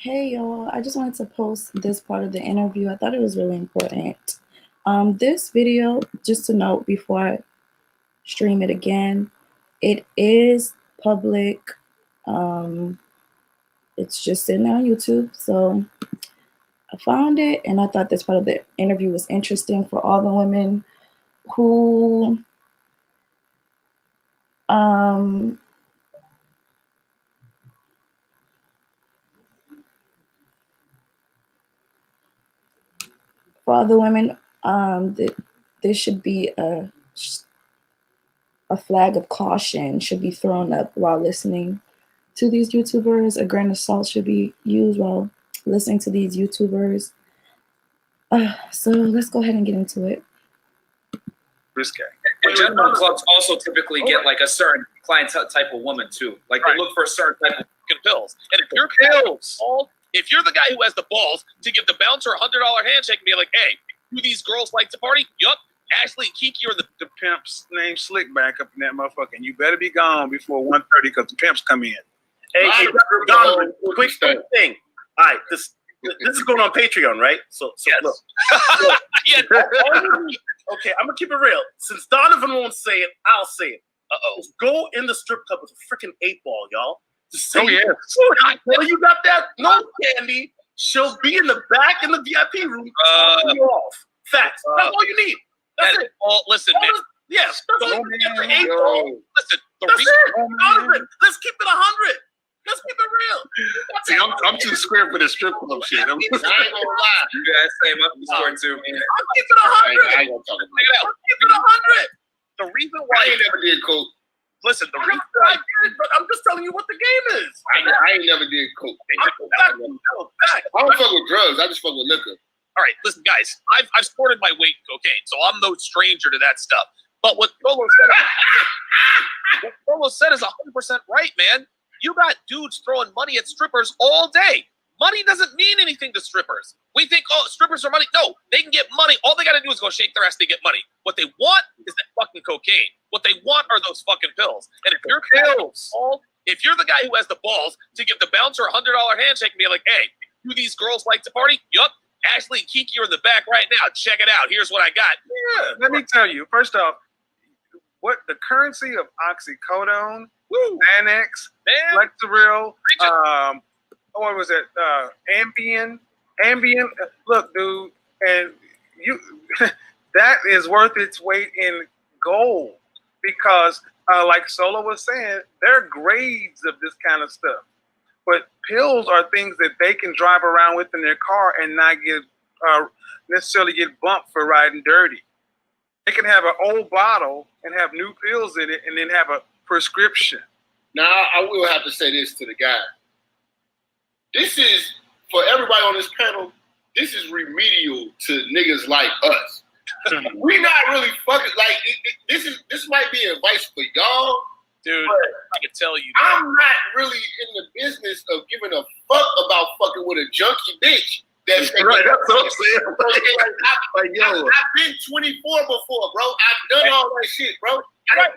Hey y'all, I just wanted to post this part of the interview. I thought it was really important. This video, just to note before I stream it again, it is public. Um, it's just sitting there on YouTube. So I found it and I thought this part of the interview was interesting for all the women who um, for all the women, there should be a flag of caution should be thrown up while listening to these YouTubers. A grain of salt should be used while listening to these YouTubers. So let's go ahead and get into it. Risque. And gentlemen clubs also typically get like a certain clientele type of woman too. Like they look for a certain type of pills. And if you're if you're the guy who has the balls to give the bouncer $100 handshake and be like, "Hey, do these girls like to party?" Yup. Ashley and Kiki are the pimp's name Slick back up in that motherfucker. And you better be gone before 1:30 because the pimps come in. Hey, Donovan, quick thing. All right, this is going on Patreon, right? So yes. Look. Yeah. Okay, I'm gonna keep it real. Since Donovan won't say it, I'll say it. Just go in the strip club with a freaking 8-ball, y'all. Just say, well, you got that? No, Candy. She'll be in the back in the VIP room. You off. Facts. That's all you need. That's it. Listen, man. Yes. That's it. Listen, that's it. Donovan, let's keep it 100. Let's keep it real. See, I'm too square for the strip club shit. I ain't gonna lie. Yeah, same. I'm square too. I'm keeping it 100. I ain't gonna talk about it. I'm keeping it 100. The reason why I ain't never did coke. Listen, the reason I did, but I'm just telling you what the game is. I ain't never did coke. I don't fuck with drugs. I just fuck with liquor. All right, listen, guys. I've sported my weight in cocaine, so I'm no stranger to that stuff. But what Solo said is 100% right, man. You got dudes throwing money at strippers all day. Money doesn't mean anything to strippers. We think, oh, strippers are money. No, they can get money. All they got to do is go shake their ass to get money. What they want is that fucking cocaine. What they want are those fucking pills. And if you're if you're the guy who has the balls to give the bouncer $100 handshake and be like, "Hey, do these girls like to party?" Yup. Ashley and Kiki are in the back right now. Check it out. Here's what I got. Yeah, let me tell you. First off, what the currency of oxycodone, Xanax, Lexapro, what was it? Ambien. Look, dude, and you that is worth its weight in gold because, like Solo was saying, there are grades of this kind of stuff. But pills are things that they can drive around with in their car and not get necessarily get bumped for riding dirty. They can have an old bottle and have new pills in it and then have a prescription. Now, I will have to say this to the guy. This is, for everybody on this panel, this is remedial to niggas like us. We not really fucking, like, this might be advice for y'all. Dude, I can tell you. I'm not really in the business of giving a fuck about fucking with a junkie bitch. That's right. That's what I'm saying. I've been 24 before, bro. I've done all that shit, bro. I don't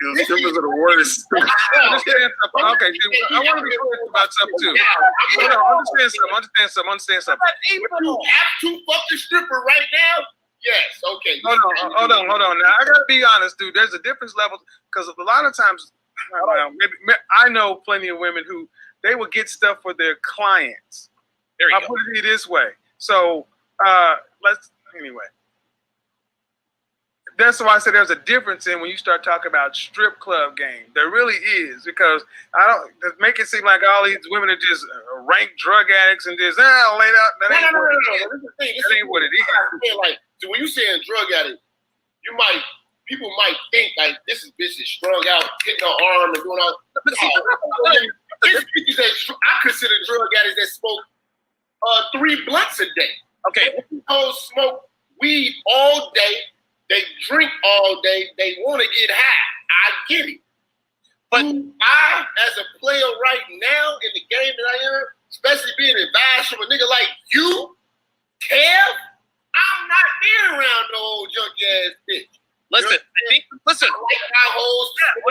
Those strippers are the worst. Okay, I want to be clear about something too. Understand something. If you have to fuck the stripper right now, yes, okay. Hold on. Now I gotta be honest, dude. There's a difference level because a lot of times, I know plenty of women who they will get stuff for their clients. I'll put it this way. So anyway. That's why I said there's a difference in when you start talking about strip club game. There really is, because I don't make it seem like all these women are just rank drug addicts and just laid out. That ain't what it is. Like, so when you saying drug addict, people might think like this bitch is strung out, hitting her arm and doing all. There's bitches that I consider drug addicts that smoke 3 blunts a day. Okay, people smoke weed all day. They drink all day. They want to get high. I get it. But I, as a player right now in the game that I am, especially being advised from a nigga like you, Kev, I'm not being around no old junky ass bitch. Listen, listen. I like how hoes. I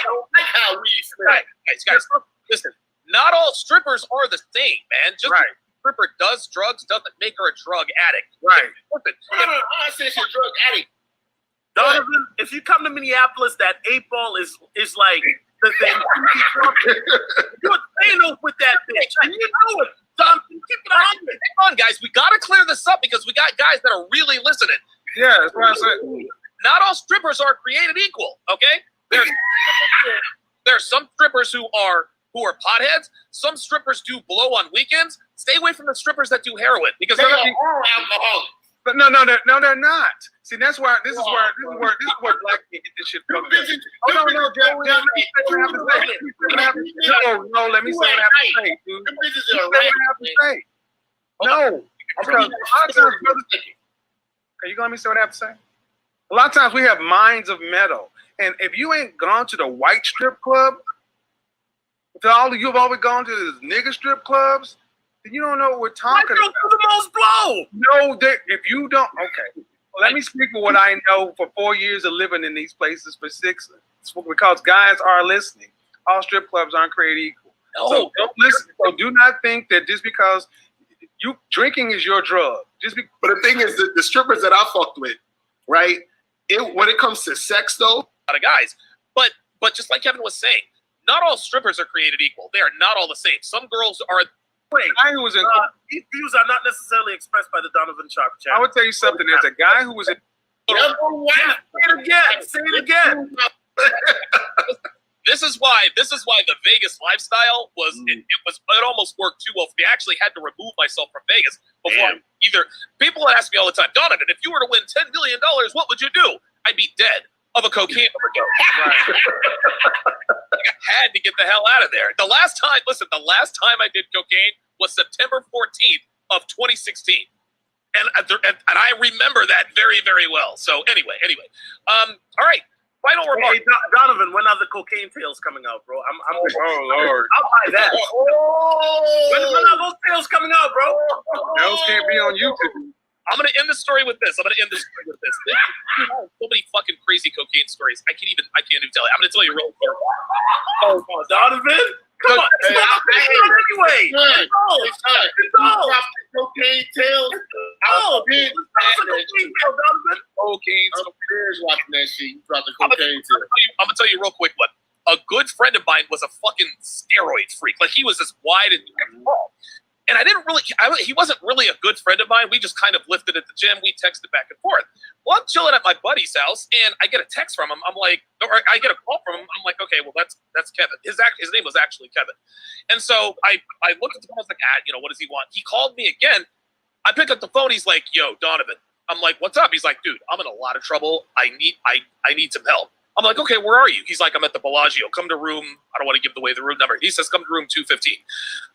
don't like how we smell. Guys, listen. not all strippers are the same, man. Just Right. because a stripper does drugs doesn't make her a drug addict. Right. Listen, I said she's a drug addict. Donovan, if you come to Minneapolis, that 8 Ball is like the thing. You're Thanos with that bitch, and you know it. Donovan, keep it 100. hang on, guys. We got to clear this up because we got guys that are really listening. Yeah, that's what I said. Not all strippers are created equal. Okay, there's some strippers who are potheads. Some strippers do blow on weekends. Stay away from the strippers that do heroin because They they're are gonna be all alcoholics. But no, they're not. See, that's why this is where black people get this shit from. Oh no, John, let me say what I have to say. No, let me say what I have to say, dude. Them bitches Let are me say right. what I have to say. No, because a lot of times, brothers, are you gonna let me say what I have to say? A lot of times we have minds of metal, and if you ain't gone to the white strip club, to all of you have always gone to the nigga strip clubs, then you don't know what we're talking White girls about. do the most blow. No, if you don't, okay. Well, let me speak for what I know for 4 years of living in these places for 6, because guys are listening. All strip clubs aren't created equal. So don't listen. So do not think that just because you drinking is your drug. But the thing is, the strippers that I fucked with, right? When it comes to sex, though, a lot of guys. But just like Kevin was saying, not all strippers are created equal. They are not all the same. Some girls are. Wait, guy who was in, these views are not necessarily expressed by the Donovan Chopper I channel. would tell you something. There's a guy who was in. Number one. Say it again. Say it again. This is why the Vegas lifestyle was it almost worked too well. I actually had to remove myself from Vegas before either. People ask me all the time, Donovan, if you were to win $10 million, what would you do? I'd be dead of a cocaine overdose. Like, I had to get the hell out of there. The last time I did cocaine was September 14th of 2016. And I remember that very, very well. So anyway. All right. Final remark. Hey, Donovan, when are the cocaine tales coming out, bro? Oh Lord, I'll buy that. When are those tales coming out, bro? those can't be on YouTube. I'm gonna end the story with this. So many fucking crazy cocaine stories. I can't even tell you. I'm gonna tell you real quick. Oh, Donovan, come on. It's not anyway. Good. It's all. You dropped the cocaine tails. Oh, dude. Donovan. Cocaine. I'm upstairs watching that shit. You dropped the cocaine tails. I'm gonna tell you real quick what. A good friend of mine was a fucking steroids freak. Like, he was as wide and tall. And he wasn't really a good friend of mine. We just kind of lifted at the gym. We texted back and forth. Well, I'm chilling at my buddy's house, and I get a text from him. I'm like, or I get a call from him. I'm like, okay, well, that's Kevin. His name was actually Kevin. And so I looked at the phone. I was like, what does he want? He called me again. I pick up the phone. He's like, yo, Donovan. I'm like, what's up? He's like, dude, I'm in a lot of trouble. I need some help. I'm like, okay, where are you? He's like, I'm at the Bellagio. Come to room. I don't want to give away the room number. He says, come to room 215.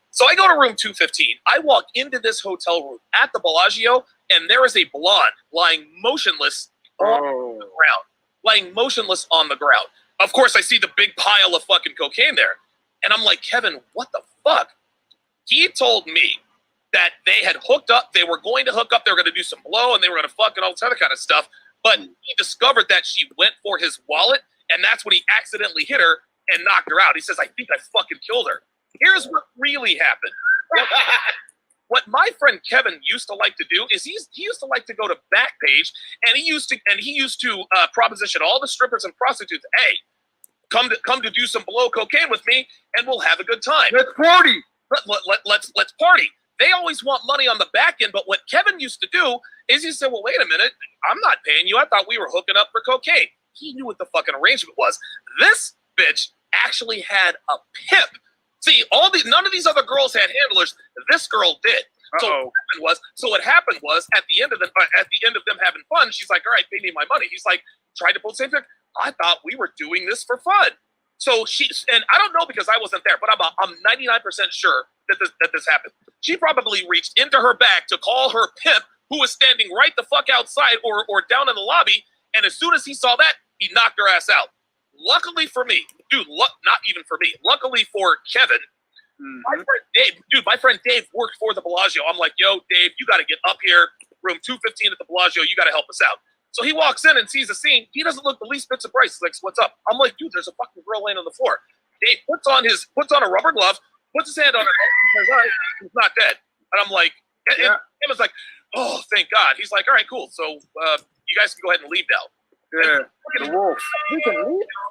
So I go to room 215. I walk into this hotel room at the Bellagio, and there is a blonde lying motionless on the ground. Lying motionless on the ground. Of course, I see the big pile of fucking cocaine there. And I'm like, Kevin, what the fuck? He told me that they had hooked up. They were going to hook up. They were going to do some blow, and they were going to fuck and all this other kind of stuff. But he discovered that she went for his wallet, and that's when he accidentally hit her and knocked her out. He says, I think I fucking killed her. Here's what really happened. What my friend Kevin used to like to do is he used to like to go to Backpage, and he used to proposition all the strippers and prostitutes, hey, come to do some blow cocaine with me, and we'll have a good time. Let's party. Let's party. They always want money on the back end, but what Kevin used to do is he said, well, wait a minute, I'm not paying you. I thought we were hooking up for cocaine. He knew what the fucking arrangement was. This bitch actually had a pimp. See, none of these other girls had handlers. This girl did. So what happened was at the end of them having fun, she's like, all right, pay me my money. He's like, tried to pull the same thing. I thought we were doing this for fun. So and I don't know because I wasn't there, but I'm 99% sure that this happened. She probably reached into her bag to call her pimp, who was standing right the fuck outside or down in the lobby, and as soon as he saw that, he knocked her ass out. Luckily for me, dude, not even for me. Luckily for Kevin, my friend Dave worked for the Bellagio. I'm like, yo, Dave, you got to get up here, room 215 at the Bellagio. You got to help us out. So he walks in and sees the scene. He doesn't look the least bit surprised. He's like, what's up? I'm like, dude, there's a fucking girl laying on the floor. Dave puts on a rubber glove, puts his hand on her head, and says, all right, he's not dead. And I'm like, and Emma's like, oh, thank God. He's like, all right, cool. So you guys can go ahead and leave now. Yeah, the wolf.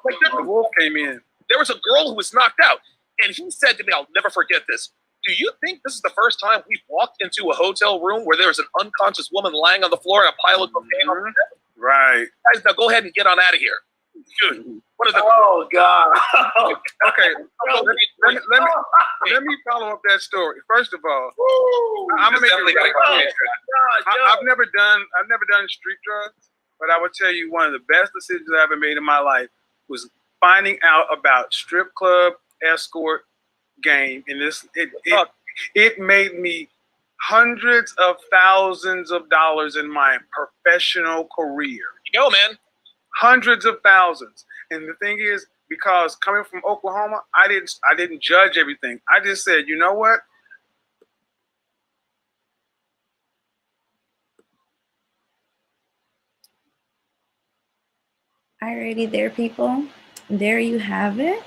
Like, The wolf came in. there was a girl who was knocked out, and he said to me, I'll never forget this. Do you think this is the first time we've walked into a hotel room where there's an unconscious woman lying on the floor and a pile of cocaine on the bed? Right. Guys, now go ahead and get on out of here. Dude, what is the Oh God. Okay. Let me follow up that story. First of all, I'm gonna make Definitely it gotta really go. clear. I've never done street drugs, but I would tell you one of the best decisions I ever made in my life was finding out about strip club escort game, and it made me hundreds of thousands of dollars in my professional career. you go, man? Hundreds of thousands. And the thing is, because coming from Oklahoma, I didn't judge everything. I just said, you know what? Alrighty there, people. There you have it.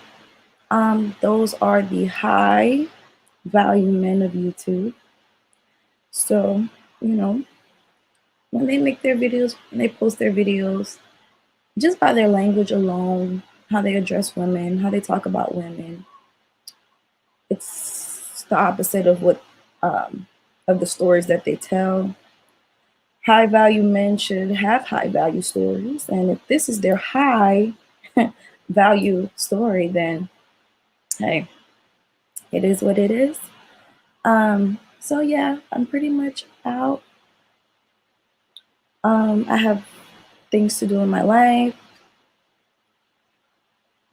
Those are the high value men of YouTube. So, you know, when they make their videos, when they post their videos, just by their language alone, how they address women, how they talk about women, it's the opposite of what of the stories that they tell. High value men should have high value stories, and if this is their high value story, then hey, it is what it is. So yeah, I'm pretty much out. I have things to do in my life,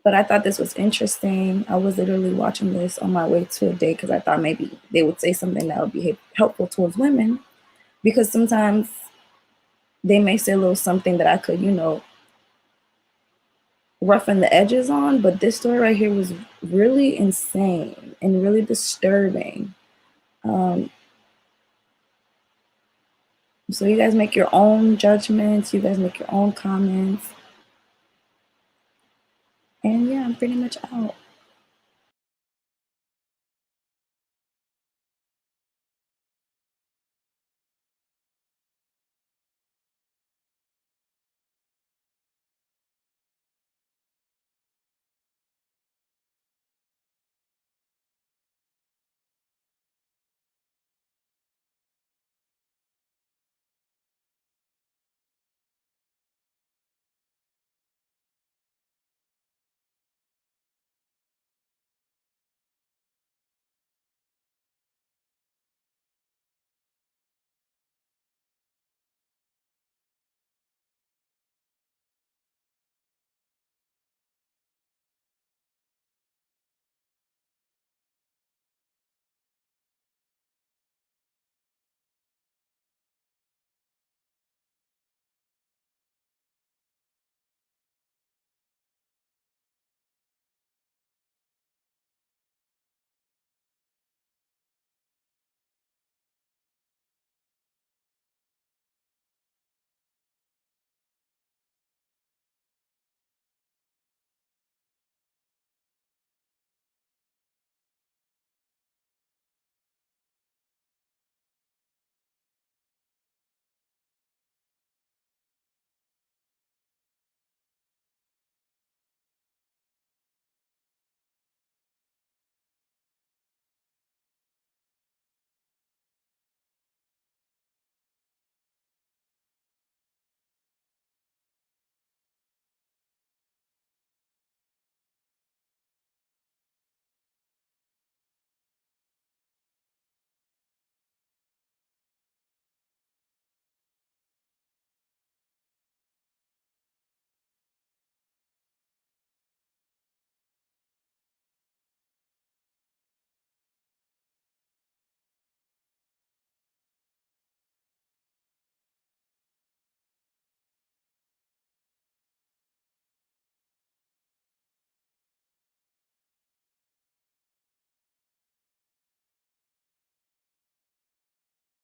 but I thought this was interesting. I was literally watching this on my way to a date because I thought maybe they would say something that would be helpful towards women, because sometimes they may say a little something that I could, you know, roughen the edges on, but this story right here was really insane and really disturbing. So you guys make your own judgments, you guys make your own comments. And yeah, I'm pretty much out.